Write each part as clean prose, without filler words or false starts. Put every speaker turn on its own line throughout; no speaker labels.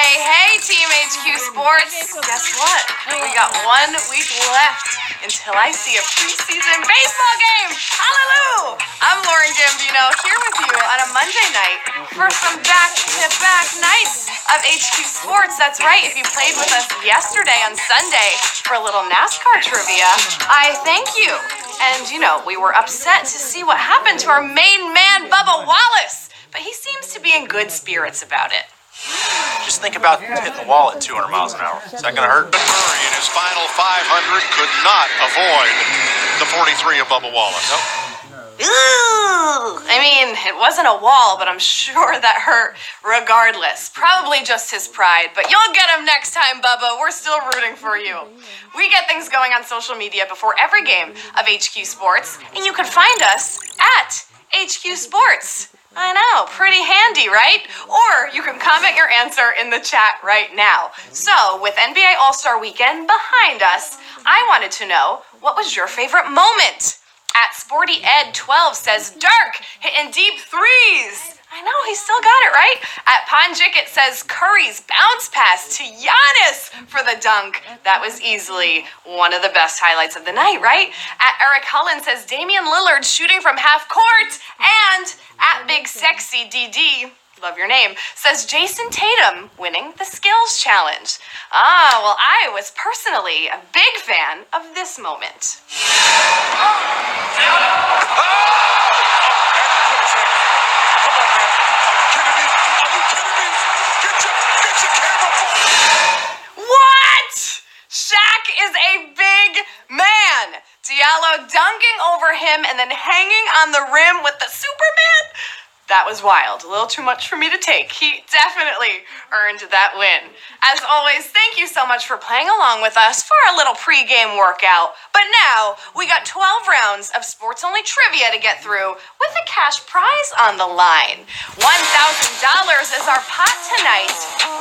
Hey, Team HQ Sports. Guess what? We got 1 week left until I see a preseason baseball game. Hallelujah! I'm Lauren Gambino here with you on a Monday night for some back-to-back nights of HQ Sports. That's right. If you played with us yesterday on Sunday for a little NASCAR trivia, I thank you. And, we were upset to see what happened to our main man, Bubba Wallace. But he seems to be in good spirits about it.
Just think about hitting the wall at 200 miles an hour. Is that going to hurt?
Murray in his final 500 could not avoid the 43 of Bubba Wallace.
Ooh,
Nope.
it wasn't a wall, but I'm sure that hurt regardless. Probably just his pride, but you'll get him next time, Bubba. We're still rooting for you. We get things going on social media before every game of HQ Sports, and you can find us at HQ Sports. I know, pretty handy, right? Or you can comment your answer in the chat right now. So, with NBA All-Star Weekend behind us, I wanted to know, what was your favorite moment? At Sporty Ed 12 says, Dirk hitting deep threes. I know, he still got it, right? At Ponjic, it says Curry's bounce pass to Giannis for the dunk. That was easily one of the best highlights of the night, right? At Eric Cullen says Damian Lillard shooting from half court. And at Big Sexy DD, love your name, says Jason Tatum winning the skills challenge. Well, I was personally a big fan of this moment. What? Shaq is a big man. Diallo dunking over him and then hanging on the rim with the Superman? That was wild. A little too much for me to take. He definitely earned that win. As always, thank you so much for playing along with us for a little pre-game workout. But now, we got 12 rounds of sports-only trivia to get through with a cash prize on the line. $1,000 is our pot tonight,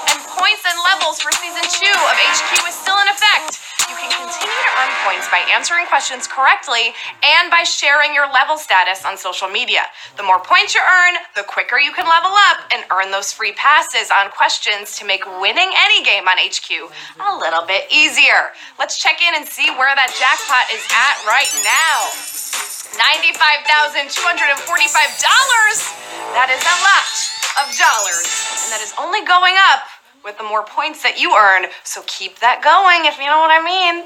and points and levels for Season 2 of HQ is still in effect. You can continue to earn points by answering questions correctly and by sharing your level status on social media. The more points you earn, the quicker you can level up and earn those free passes on questions to make winning any game on HQ a little bit easier. Let's check in and see where that jackpot is at right now. $95,245. That is a lot of dollars, and that is only going up with the more points that you earn, so keep that going, if you know what I mean.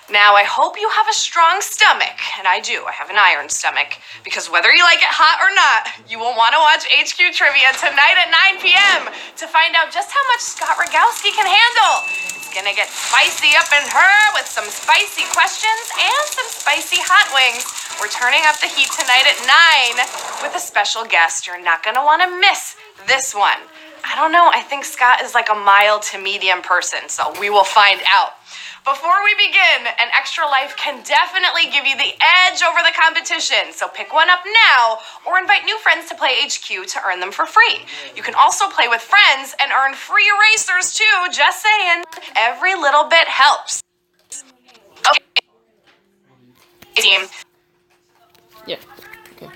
Now, I hope you have a strong stomach, and I do. I have an iron stomach, because whether you like it hot or not, you will want to watch HQ Trivia tonight at 9 p.m. to find out just how much Scott Rogowski can handle. It's gonna get spicy up in her with some spicy questions and some spicy hot wings. We're turning up the heat tonight at 9 with a special guest. You're not gonna want to miss this one. I don't know, I think Scott is like a mild to medium person, so we will find out. Before we begin, an extra life can definitely give you the edge over the competition, so pick one up now or invite new friends to play HQ to earn them for free. You can also play with friends and earn free erasers too, just saying. Every little bit helps. Okay. Team.
Yeah. Okay.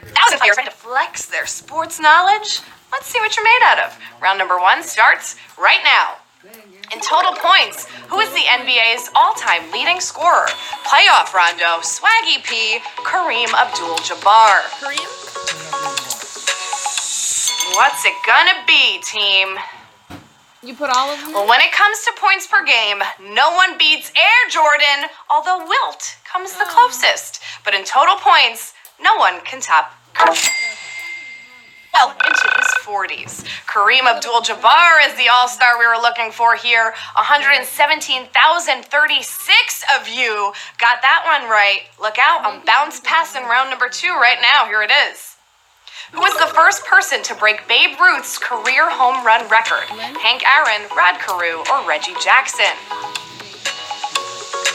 1,000 players trying to flex their sports knowledge. Let's see what you're made out of. Round number 1 starts right now. In total points, who is the NBA's all-time leading scorer? Playoff Rondo, Swaggy P, Kareem Abdul-Jabbar.
Kareem?
What's it gonna be, team?
You put all of them?
Well, when it comes to points per game, no one beats Air Jordan, although Wilt comes the closest. But in total points, no one can top Kareem. Well, into his 40s. Kareem Abdul-Jabbar is the all-star we were looking for here. 117,036 of you got that one right. Look out, I'm bounce passing round number 2 right now. Here it is. Who was the first person to break Babe Ruth's career home run record? Hank Aaron, Rod Carew, or Reggie Jackson?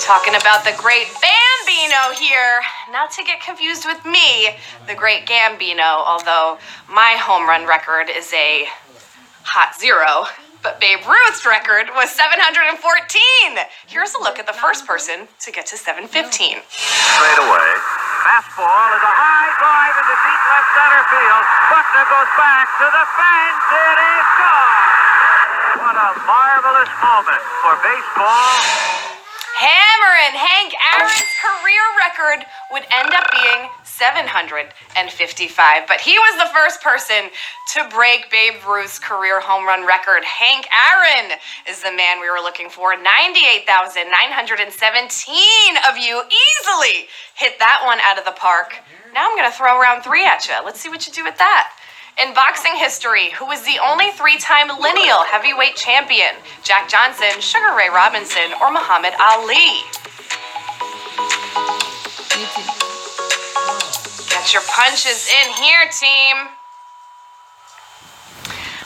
Talking about the great Bambino here. Not to get confused with me, the great Gambino, although my home run record is a hot 0. But Babe Ruth's record was 714. Here's a look at the first person to get to 715.
Straight away, Fastball is a high drive into deep left center field. Buckner goes back to the fence. It is gone. What a marvelous moment for baseball.
Hammerin' Hank Aaron's career record would end up being 755, but he was the first person to break Babe Ruth's career home run record. Hank Aaron is the man we were looking for. 98,917 of you easily hit that one out of the park. Now I'm going to throw round 3 at you. Let's see what you do with that. In boxing history, who was the only 3-time lineal heavyweight champion? Jack Johnson, Sugar Ray Robinson, or Muhammad Ali? Get your punches in here, team.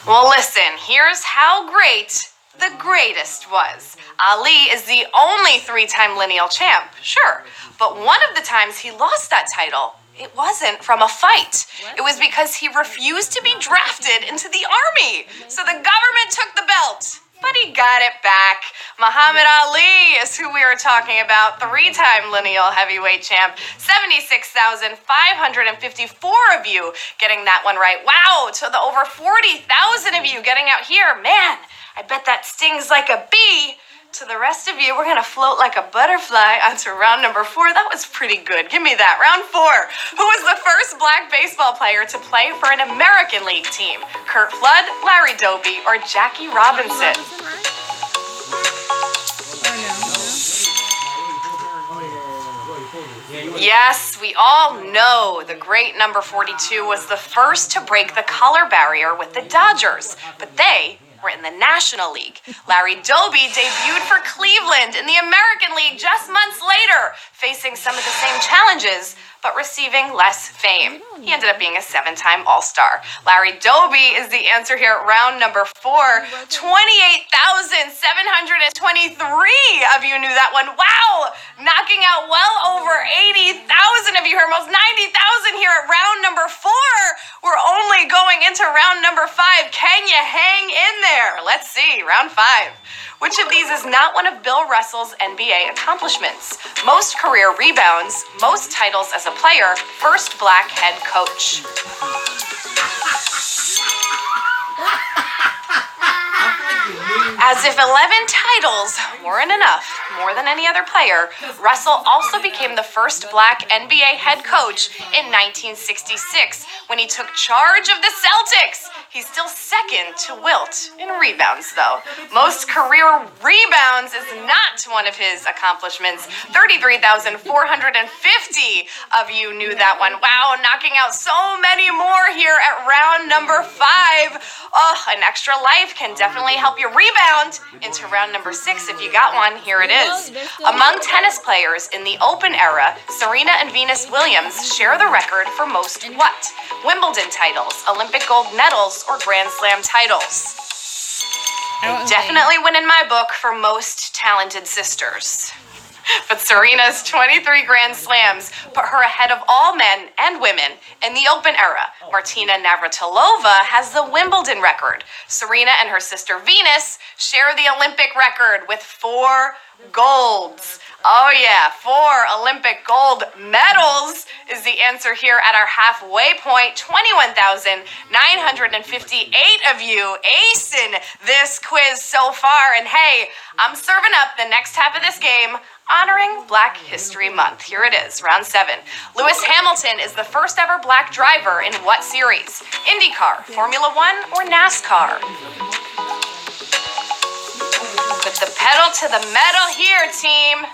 Well, listen, here's how great the greatest was. Ali is the only 3-time lineal champ, sure, but one of the times he lost that title, it wasn't from a fight. It was because he refused to be drafted into the army. So the government took the belt, but he got it back. Muhammad Ali is who we were talking about. 3-time lineal heavyweight champ. 76,554 of you getting that one right. Wow, to the over 40,000 of you getting out here. Man, I bet that stings like a bee. To the rest of you, we're going to float like a butterfly onto round number 4. That was pretty good. Give me that. Round 4. Who was the first black baseball player to play for an American League team? Curt Flood, Larry Doby, or Jackie Robinson? Yes, we all know the great number 42 was the first to break the color barrier with the Dodgers, but they were in the National League. Larry Doby debuted for Cleveland in the American League just months later, facing some of the same challenges, but receiving less fame. He ended up being a 7-time All-Star. Larry Doby is the answer here at round number 4. 28,723 of you knew that one. Wow! Knocking out well over 80,000 of you here, almost 90,000 here at round number 4. We're only going into round number 5. Can you hang in there? Let's see, round 5. Which of these is not one of Bill Russell's NBA accomplishments? Most career rebounds, most titles as a player, first black head coach. As if 11 titles weren't enough, more than any other player, Russell also became the first black NBA head coach in 1966 when he took charge of the Celtics. He's still second to Wilt in rebounds, though. Most career rebounds is not one of his accomplishments. 33,450 of you knew that one. Wow, knocking out so many more here at round number 5. Oh, an extra life can definitely help you rebound into round number 6 if you got one. Here it is. Among tennis players in the Open era, Serena and Venus Williams share the record for most what? Wimbledon titles, Olympic gold medals, or Grand Slam titles. They definitely win in my book for most talented sisters. But Serena's 23 Grand Slams put her ahead of all men and women in the Open era. Martina Navratilova has the Wimbledon record. Serena and her sister Venus share the Olympic record with 4 golds. Oh yeah, 4 Olympic gold medals is the answer here at our halfway point. 21,958 of you acing this quiz so far. And hey, I'm serving up the next half of this game honoring Black History Month. Here it is, round 7. Lewis Hamilton is the first ever black driver in what series? IndyCar, Formula One, or NASCAR? Put the pedal to the metal here, team.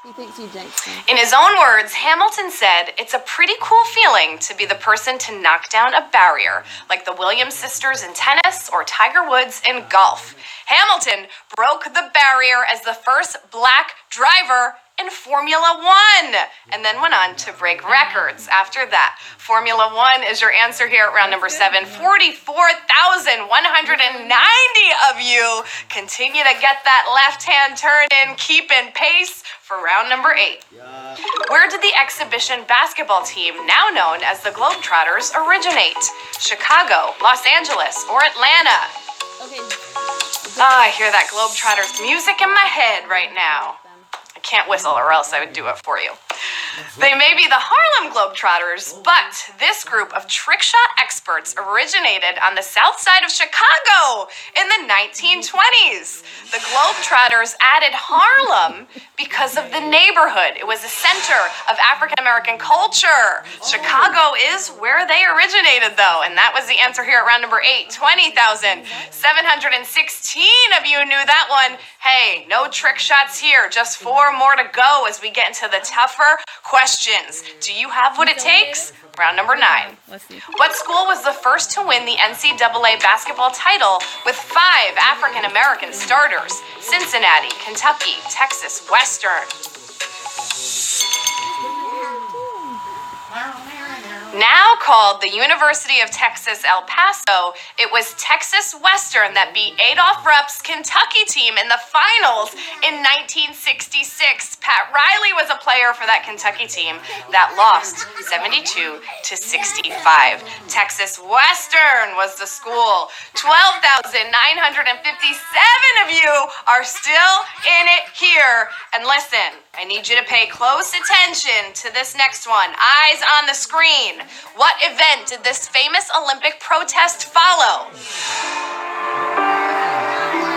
He thinks you jinxed him.
In his own words, Hamilton said, "It's a pretty cool feeling to be the person to knock down a barrier, like the Williams sisters in tennis or Tiger Woods in golf." Hamilton broke the barrier as the first black driver in Formula One, and then went on to break records after that. Formula One is your answer here at round number 7. 44,190 of you continue to get that left hand turn in, keeping pace for round number 8. Where did the exhibition basketball team, now known as the Globetrotters, originate? Chicago, Los Angeles, or Atlanta?
Okay.
I hear that Globetrotters music in my head right now. I can't whistle or else I would do it for you. They may be the Harlem Globetrotters, but this group of trick shot experts originated on the south side of Chicago in the 1920s. The Globetrotters added Harlem because of the neighborhood. It was a center of African American culture. Chicago is where they originated, though, and that was the answer here at round number 8. 20,716 of you knew that one. Hey, no trick shots here. Just 4 more to go as we get into the tougher questions. Do you have what it takes? Round number 9.
Let's see.
What school was the first to win the NCAA basketball title with 5 African American starters? Cincinnati, Kentucky, Texas Western. Now called the University of Texas El Paso, it was Texas Western that beat Adolph Rupp's Kentucky team in the finals in 1966. Pat Riley was a player for that Kentucky team that lost 72-65. Texas Western was the school. 12,957 of you are still in it here. And listen, I need you to pay close attention to this next one. Eyes on the screen. What event did this famous Olympic protest follow?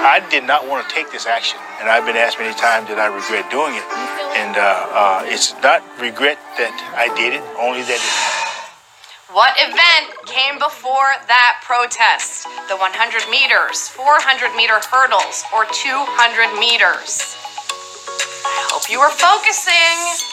I did not want to take this action, and I've been asked many times that I regret doing it. And it's not regret that I did it, only that it
What event came before that protest? The 100 meters, 400-meter hurdles, or 200 meters? I hope you were focusing.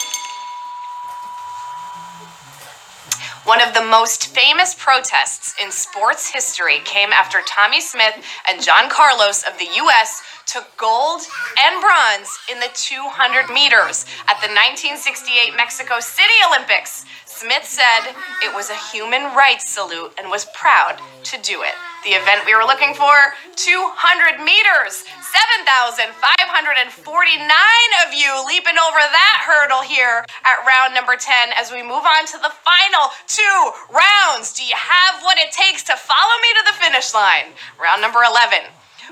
One of the most famous protests in sports history came after Tommy Smith and John Carlos of the U.S. took gold and bronze in the 200 meters at the 1968 Mexico City Olympics. Smith said it was a human rights salute and was proud to do it. The event we were looking for, 200 meters. 7,549 of you leaping over that hurdle here at round number 10 as we move on to the final 2 rounds. Do you have what it takes to follow me to the finish line? Round number 11.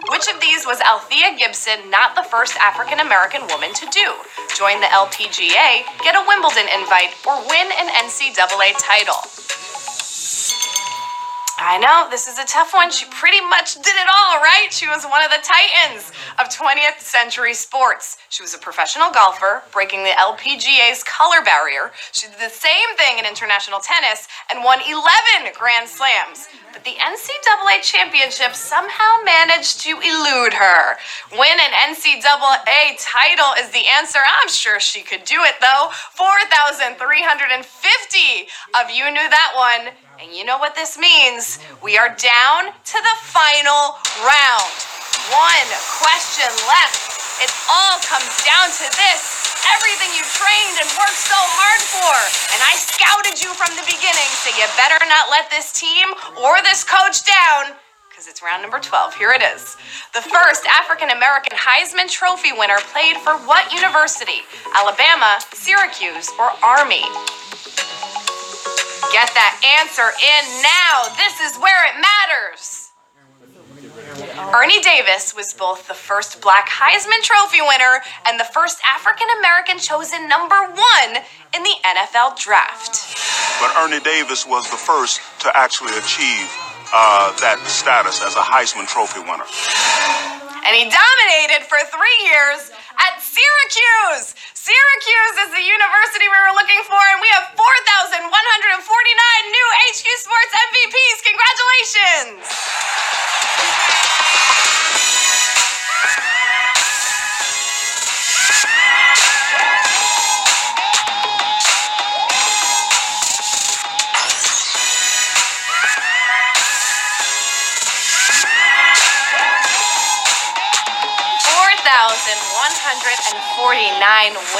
Which of these was Althea Gibson not the first African-American woman to do? Join the LPGA, get a Wimbledon invite, or win an NCAA title? I know, this is a tough one. She pretty much did it all, right? She was one of the titans of 20th century sports. She was a professional golfer, breaking the LPGA's color barrier. She did the same thing in international tennis and won 11 Grand Slams. But the NCAA championship somehow managed to elude her. Win an NCAA title is the answer. I'm sure she could do it, though. 4,350 of you knew that one. And you know what this means. We are down to the final round. 1 question left. It all comes down to this. Everything you trained and worked so hard for. And I scouted you from the beginning, so you better not let this team or this coach down, because it's round number 12. Here it is. The first African-American Heisman Trophy winner played for what university? Alabama, Syracuse, or Army? Get that answer in now. This is where it matters. Ernie Davis was both the first Black Heisman Trophy winner and the first African-American chosen number 1 in the NFL draft.
But Ernie Davis was the first to actually achieve that status as a Heisman Trophy winner.
And he dominated for 3 years at Syracuse. Syracuse is the university we were looking for, and we have 4,149 new HQ Sports MVPs. Congratulations!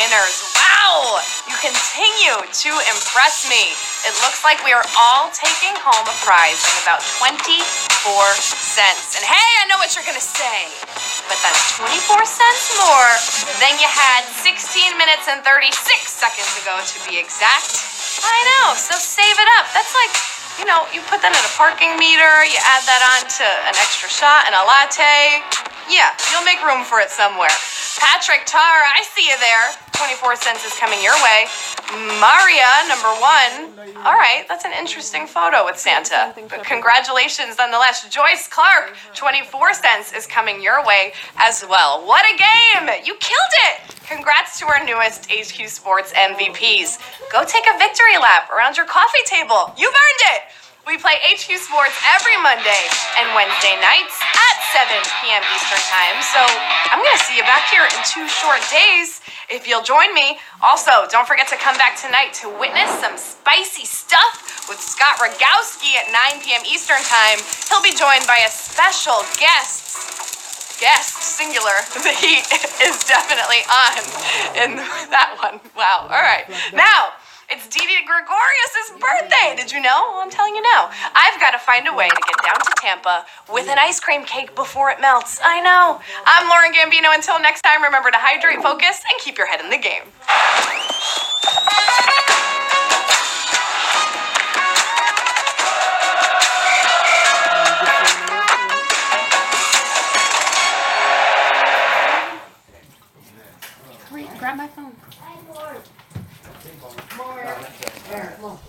winners. Wow! You continue to impress me. It looks like we are all taking home a prize of about 24 cents. And hey, I know what you're gonna say, but that's 24 cents more than you had 16 minutes and 36 seconds ago, to be exact. I know, so save it up. That's like, you know, you put that in a parking meter, you add that on to an extra shot and a latte. Yeah, you'll make room for it somewhere. Patrick Tar, I see you there. 24 cents is coming your way. Maria, number 1. All right, that's an interesting photo with Santa. But congratulations nonetheless. Joyce Clark, 24 cents is coming your way as well. What a game! You killed it! Congrats to our newest HQ Sports MVPs. Go take a victory lap around your coffee table. You've earned it! We play HQ Sports every Monday and Wednesday nights at 7 p.m. Eastern Time. So I'm going to see you back here in 2 short days if you'll join me. Also, don't forget to come back tonight to witness some spicy stuff with Scott Rogowski at 9 p.m. Eastern Time. He'll be joined by a special guest, singular. The heat is definitely on in that one. Wow. All right. Now, it's Didi Gregorius' birthday. Did you know? Well, I'm telling you now. I've got to find a way to get down to Tampa with an ice cream cake before it melts. I know. I'm Lauren Gambino. Until next time, remember to hydrate, focus, and keep your head in the game.
Grab my phone.
More. Come on.